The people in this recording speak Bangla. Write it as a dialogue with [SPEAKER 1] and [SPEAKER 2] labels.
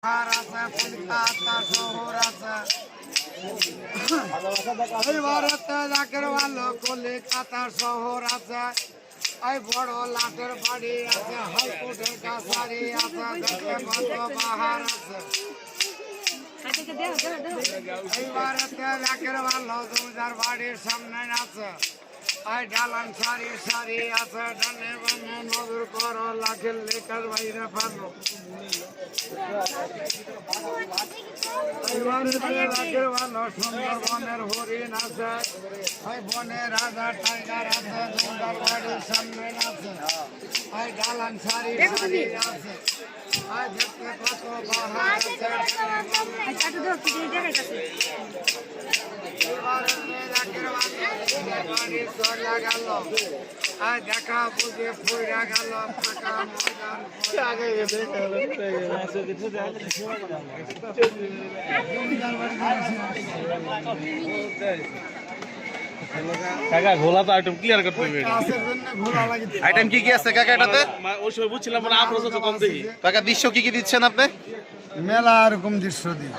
[SPEAKER 1] আছে কলকাতা শহর আছে ভারতে জাকের ভালো কলকাতা শহর আছে এই বড় লাটের বাড়ি আছে হাইকোর্টের কাছারি আছে দেখতে বন্ধ পাহাড় আছে এই ভারতে জাকের ভালো জমিদার বাড়ির সামনে আছে এই ডালান সারি সারি আছে ডানে বামে নজর করো লাঠের লেখার বাইরে পাবো ভালো সুন্দরবনের হরিণ আছে ওই বনে রাজা টাইগার আছে জমিদার বাড়ির সামনে আছে ওই ডালান সারি সারি আছে দেখতে কত পাহাড় আছে দেখা বুঝে ফুরা গেল ফাঁকা
[SPEAKER 2] কাকা ঘোলা তো আইটেম ক্লিয়ার করতে হবে।
[SPEAKER 3] আইটেম কি কি আছে কাকা এটাতে?
[SPEAKER 2] ওই সময় বুঝছিলাম মানে আপনার কম দেখি।
[SPEAKER 3] কাকা দৃশ্য কি কি দিচ্ছেন আপনি?
[SPEAKER 1] মেলা এরকম দৃশ্য দিই।